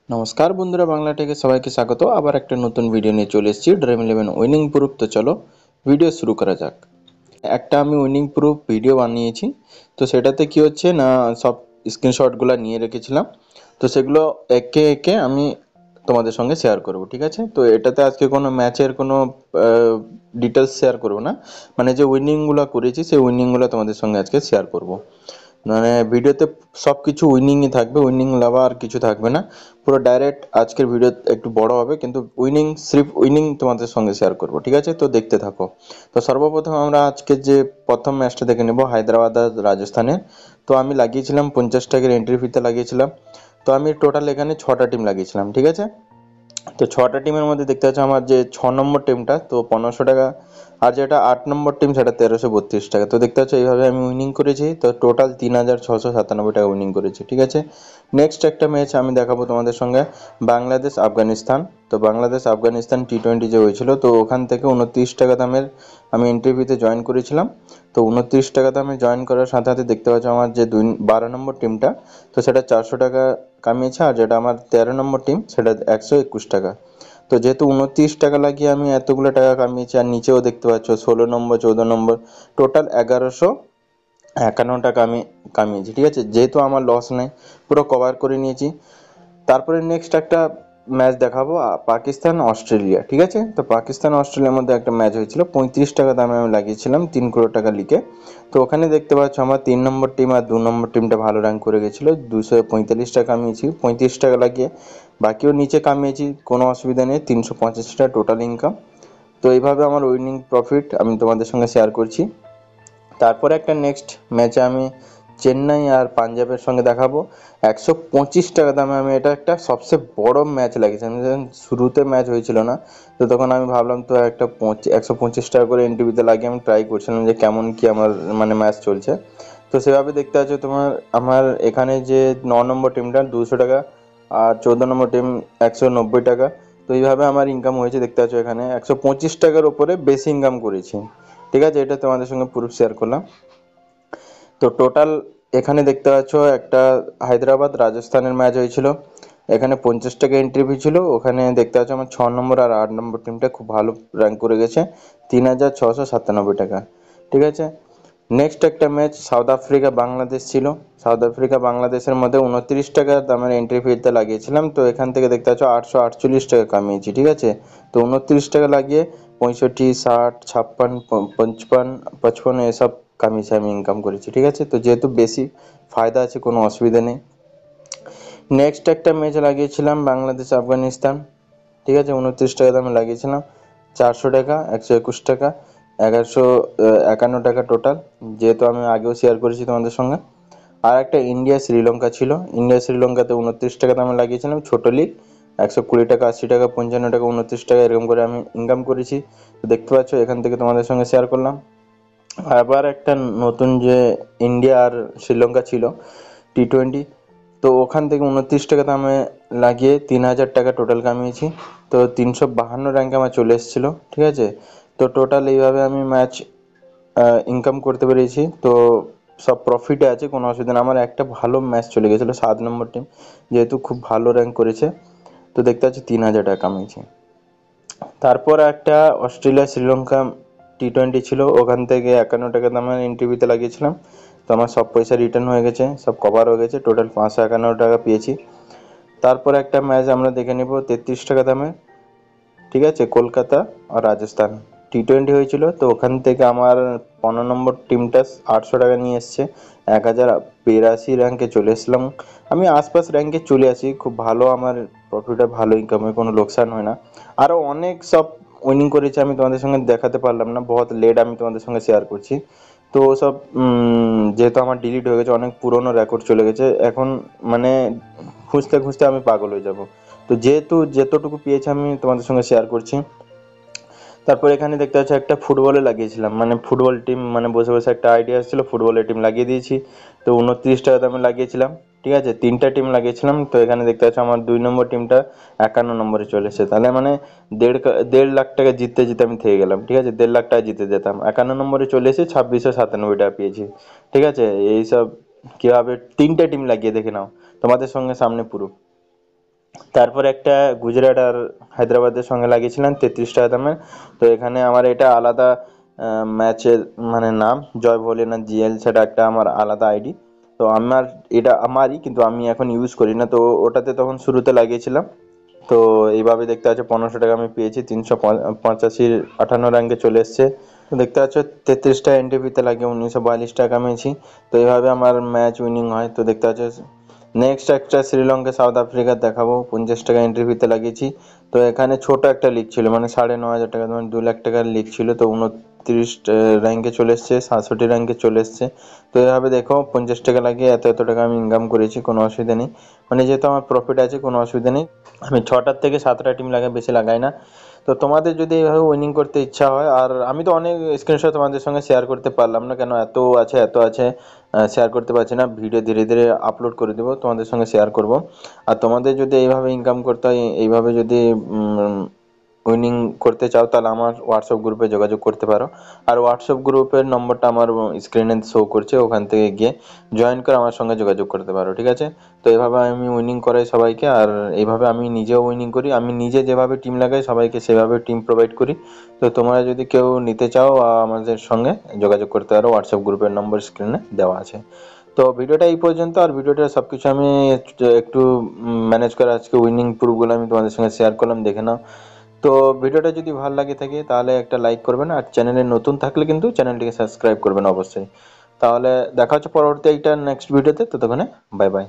নমস্কার বন্ধুরা, বাংলা টেকে সবাইকে স্বাগত। আবার একটা নতুন ভিডিও নিয়ে চলে এসেছি, ড্রিম11 উইনিং প্রুফ। তো চলো ভিডিও শুরু করা যাক। একটা আমি উইনিং প্রুফ ভিডিও বানিয়েছি, তো সেটাতে কি হচ্ছে না, সব স্ক্রিনশটগুলো নিয়ে রেখেছিলাম। তো সেগুলো একে একে আমি তোমাদের সঙ্গে শেয়ার করব, ঠিক আছে? তো এটাতে আজকে কোনো ম্যাচের কোনো ডিটেলস শেয়ার করব না, মানে যে উইনিংগুলো করেছি সেই উইনিংগুলো তোমাদের সঙ্গে আজকে শেয়ার করব। মানে ভিডিওতে সব কিছু উইনিংই থাকবে, উইনিং লাভা আর কিছু থাকবে না। পুরো ডাইরেক্ট আজকের ভিডিও একটু বড় হবে, কিন্তু উইনিং সির্ফ উইনিং তোমাদের সঙ্গে শেয়ার করব, ঠিক আছে? তো দেখতে থাকো। তো সর্বপ্রথম আমরা আজকে যে প্রথম ম্যাচটা দেখে নেব, হায়দ্রাবাদ আর রাজস্থানের। তো আমি লাগিয়েছিলাম 50 টাকার এন্ট্রি ফিতে লাগিয়েছিলাম। তো আমি টোটাল এখানে 6টা টিম লাগিয়েছিলাম, ঠিক আছে? তো 6টা টিমের মধ্যে দেখতে পাচ্ছ আমার যে 6 নম্বর টিমটা তো 1500 টাকা, আর যেটা 8 নম্বর টিম সেটা 1332 টাকা। তো দেখতে পাচ্ছ এইভাবে আমি উইনিং করেছি। তো টোটাল 3697 টাকা উইনিং করেছি, ঠিক আছে? নেক্সট একটা ম্যাচ আমি দেখাবো তোমাদের সঙ্গে, বাংলাদেশ আফগানিস্তান। তো বাংলাদেশ আফগানিস্তান টি20 যে হয়েছিল, তো ওখান থেকে 29 টাকা দামের আমি এন্ট্রি ফিতে জয়েন করেছিলাম। তো 29 টাকা দামে জয়েন করার সাথে সাথে দেখতে পাচ্ছ আমার যে 12 নম্বর টিমটা, তো সেটা 400 টাকা কামিয়েছে, আর যেটা আমার 13 নম্বর টিম সেটা 121 টাকা। তো যেহেতু 29 টাকা লাগিয়ে আমি এতগুলো টাকা কামিয়েছি, আর নিচেও দেখতে পাচ্ছ 16 নম্বর 14 নম্বর, টোটাল 1151 টাকা আমি কামিয়েছি, ঠিক আছে? যেহেতু আমার লস নেই, পুরো কভার করে নিয়েছি। তারপরে নেক্সট একটা ম্যাচ দেখাবো, পাকিস্তান অস্ট্রেলিয়া, ঠিক আছে? তো পাকিস্তান অস্ট্রেলিয়ার মধ্যে একটা ম্যাচ হয়েছিল, 35 টাকা দামে আমি লাগিয়েছিলাম 3 কোটি টাকা লিখে। তো ওখানে দেখতে পাচ্ছ আমার 3 নম্বর টিম আর 2 নম্বর টিমটা ভালো র্যাঙ্ক করে গেছিলো, 245 টাকা কামিয়েছি 35 টাকা লাগিয়ে। বাকিও নিচে কামিয়েছি, কোনো অসুবিধা নেই, 385 টাকা টোটাল ইনকাম। তো এইভাবে আমার উইনিং প্রফিট আমি তোমাদের সঙ্গে শেয়ার করছি। তারপরে একটা নেক্সট ম্যাচে আমি চেন্নাই আর পাঞ্জাবের সঙ্গে দেখাবো, 125 টাকা দামে আমি, এটা একটা সবচেয়ে বড় ম্যাচ লাগিয়েছি আমি। যখন শুরুতে ম্যাচ হয়েছিল না, তো তখন আমি ভাবলাম তো একটা 125 টাকা করে এনটিভিতে লাগিয়ে আমি ট্রাই করছিলাম যে কেমন কি আমার মানে ম্যাচ চলছে। তো সেভাবে দেখতে পাচ্ছ তোমার আমার এখানে যে 9 নম্বর টিমটা 200 টাকা, আর 14 নম্বর টিম 190 টাকা। তো এইভাবে আমার ইনকাম হয়েছে, দেখতে পাচ্ছ এখানে 125 টাকার ওপরে বেশি ইনকাম করেছি, ঠিক আছে? এটা তোমাদের সঙ্গে প্রুফ শেয়ার করলাম। তো টোটাল এখানে দেখতে পাচ্ছ একটা হায়দ্রাবাদ রাজস্থানের ম্যাচ হয়েছিল, এখানে 50 টাকা এন্ট্রি ফি ছিল। ওখানে দেখতে পাচ্ছ আমার 6 নম্বর আর 8 নম্বর টিমটা খুব ভালো র্যাঙ্ক করে গেছে, 3697 টাকা, ঠিক আছে? নেক্সট একটা ম্যাচ সাউথ আফ্রিকা বাংলাদেশ ছিল। সাউথ আফ্রিকা বাংলাদেশের মধ্যে 29 টাকা দামের এন্ট্রি ফিতে লাগিয়েছিলাম। তো এখান থেকে দেখতে পাচ্ছ 848 টাকা কামিয়েছি, ঠিক আছে? তো 29 টাকা লাগিয়ে 65, 60, 56, 55, 55 এসব কামিয়েছি, আমি ইনকাম করেছি, ঠিক আছে? তো যেহেতু বেশি ফায়দা আছে, কোনো অসুবিধা নেই। নেক্সট একটা ম্যাচ লাগিয়েছিলাম বাংলাদেশ আফগানিস্তান, ঠিক আছে? 29 টাকা দামে লাগিয়েছিলাম, 400 টাকা, 121 টাকা, 1151 টাকা টোটাল, যেহেতু আমি আগেও শেয়ার করেছি তোমাদের সঙ্গে। আর একটা ইন্ডিয়া শ্রীলঙ্কা ছিল, ইন্ডিয়া শ্রীলঙ্কাতে 29 টাকা দামে লাগিয়েছিলাম, ছোটো লিগ, 120 টাকা, 80 টাকা, 55 টাকা, 29 টাকা এরকম করে আমি ইনকাম করেছি। তো দেখতে পাচ্ছ এখান থেকে তোমাদের সঙ্গে শেয়ার করলাম। আবার একটা নতুন যে ইন্ডিয়া আর শ্রীলঙ্কা ছিল টি20, তো ওখান থেকে 29 টাকা দামে লাগিয়ে 3000 টাকা টোটাল কামিয়েছি। তো 352 র্যাঙ্কে আমার চলে এসেছিলো, ঠিক আছে? তো টোটাল এইভাবে আমি ম্যাচ ইনকাম করতে পেরেছি। তো সব প্রফিটে আছে, কোনো অসুবিধা না। আমার একটা ভালো ম্যাচ চলে গেছিলো 7 নম্বর টিম, যেহেতু খুব ভালো র্যাঙ্ক করেছে। তো দেখতে পাচ্ছি 3000 টাকা কামিয়েছি। তারপর একটা অস্ট্রেলিয়া শ্রীলঙ্কা টি20 ছিল, ওখান থেকে 51 টাকা দামের এনটিভিতে লাগিয়েছিলাম। তো আমার সব পয়সা রিটার্ন হয়ে গেছে, সব কভার হয়ে গেছে, টোটাল 551 টাকা পেয়েছি। তারপর একটা ম্যাচ আমরা দেখে নেব 33 টাকা দামে, ঠিক আছে? কলকাতা আর রাজস্থান টি20 হয়েছিল। তো ওখান থেকে আমার 15 নম্বর টিমটা 800 টাকা নিয়ে এসছে, 1082 র্যাঙ্কে চলে এসলাম। আমি আশপাশ র্যাঙ্কে চলে আসি, খুব ভালো আমার প্রফিট হয়, ভালো ইনকাম হয়, কোনো লোকসান হয় না। আরও অনেক সব উইনিং করেছি, আমি তোমাদের সঙ্গে দেখাতে পারলাম না, বহুত লেট আমি তোমাদের সঙ্গে শেয়ার করছি। তো সব যেহেতু আমার ডিলিট হয়ে গেছে, অনেক পুরনো রেকর্ড চলে গেছে এখন, মানে খুঁজতে খুঁজতে আমি পাগল হয়ে যাব। তো যেহেতু যতটুকু পেয়েছি আমি তোমাদের সঙ্গে শেয়ার করছি। তারপর এখানে দেখতে পাচ্ছি একটা ফুটবলে লাগিয়েছিলাম, মানে ফুটবল টিম, মানে বসে বসে একটা আইডিয়া এসেছিল, ফুটবলের টিম লাগিয়ে দিয়েছি। তো 29 টাকা দামে লাগিয়েছিলাম, ঠিক আছে? 3টা টিম লাগিয়েছিলাম। তো এখানে দেখতে পাচ্ছি আমার 2 নম্বর টিমটা 51 নম্বরে চলে এসেছে, তাহলে মানে 1.5 লাখ টাকা জিততে জিতে আমি থেকে গেলাম, ঠিক আছে? 1.5 লাখ টাকা জিতে যেতাম, 51 নম্বরে চলে এসে 2697 টাকা পেয়েছি, ঠিক আছে? এইসব কীভাবে 3টে টিম লাগিয়ে দেখে নাও, তোমাদের সঙ্গে সামনে পুরো। তারপর একটা গুজরাট আর হায়দ্রাবাদের সঙ্গে লাগিয়েছিলাম 33 টাকা দামের। তো এখানে আমার এটা আলাদা ম্যাচের মানে নাম জয় ভোলেনাথ জিএল, সেটা একটা আমার আলাদা আইডি। তো আমার এটা আমারই, কিন্তু আমি এখন ইউজ করি না। তো ওটাতে তখন শুরুতে লাগিয়েছিলাম। তো এইভাবে দেখতে পাচ্ছ 1500 টাকা আমি পেয়েছি, 385 58 র্যাঙ্কে চলে এসছে। তো দেখতে পাচ্ছ 33টা এনটিপিতে লাগিয়ে 1942 টাকা কামিয়েছি। তো এইভাবে আমার ম্যাচ উইনিং হয়। তো দেখতে পাচ্ছ নেক্সট একটা শ্রীলঙ্কা সাউথ আফ্রিকার দেখাবো, 50 টাকা এন্ট্রি ফিতে লাগিয়েছি। তো এখানে ছোট একটা লিগ ছিল, মানে 9,500 টাকা, মানে 2 লাখ টাকার লিগ ছিল। তো 29 র্যাঙ্কে চলে এসছে, 67 র্যাঙ্কে চলে এসছে। তো এভাবে দেখো 50 টাকা লাগিয়ে এত এত টাকা আমি ইনকাম করেছি, কোনো অসুবিধা নেই। মানে যেহেতু আমার প্রফিট আছে, কোনো অসুবিধা নেই। আমি 6টার থেকে 7টা টিম লাগাই, বেশি লাগাই না। তো তোমাদের যদি এইভাবে উইনিং করতে ইচ্ছা হয়, আর আমি তো অনেক স্ক্রিনশট তোমাদের সঙ্গে শেয়ার করতে পারলাম না, কেন এত আছে এত আছে, শেয়ার করতে পারছি না। ভিডিও ধীরে ধীরে আপলোড করে দেবো, তোমাদের সঙ্গে শেয়ার করব। আর তোমাদের যদি এইভাবে ইনকাম করতে হয়, এইভাবে যদি উইনিং করতে চাও, তাহলে আমার হোয়াটসঅ্যাপ গ্রুপে যোগাযোগ করতে পারো। আর হোয়াটসঅ্যাপ গ্রুপের নম্বরটা আমার স্ক্রিনে শো করছে, ওখান থেকে গিয়ে জয়েন করে আমার সঙ্গে যোগাযোগ করতে পারো, ঠিক আছে? তো এইভাবে আমি উইনিং করাই সবাইকে, আর এইভাবে আমি নিজেও উইনিং করি। আমি নিজে যেভাবে টিম লাগাই সবাইকে সেভাবে টিম প্রোভাইড করি। তো তোমরা যদি কেউ নিতে চাও, আমাদের সঙ্গে যোগাযোগ করতে পারো, হোয়াটসঅ্যাপ গ্রুপের নম্বর স্ক্রিনে দেওয়া আছে। তো ভিডিওটা এই পর্যন্ত। আর ভিডিওটা সবকিছু আমি একটু ম্যানেজ করে আজকে উইনিং প্রুফগুলো আমি তোমাদের সঙ্গে শেয়ার করলাম, দেখে নাও। তো ভিডিওটা যদি ভালো লাগে থাকে তাহলে একটা লাইক করবেন, আর চ্যানেলে নতুন থাকলে কিন্তু চ্যানেলটিকে সাবস্ক্রাইব করবেন অবশ্যই। তাহলে দেখা হচ্ছে পরবর্তী একটা নেক্সট ভিডিওতে। ততক্ষণে বাই বাই।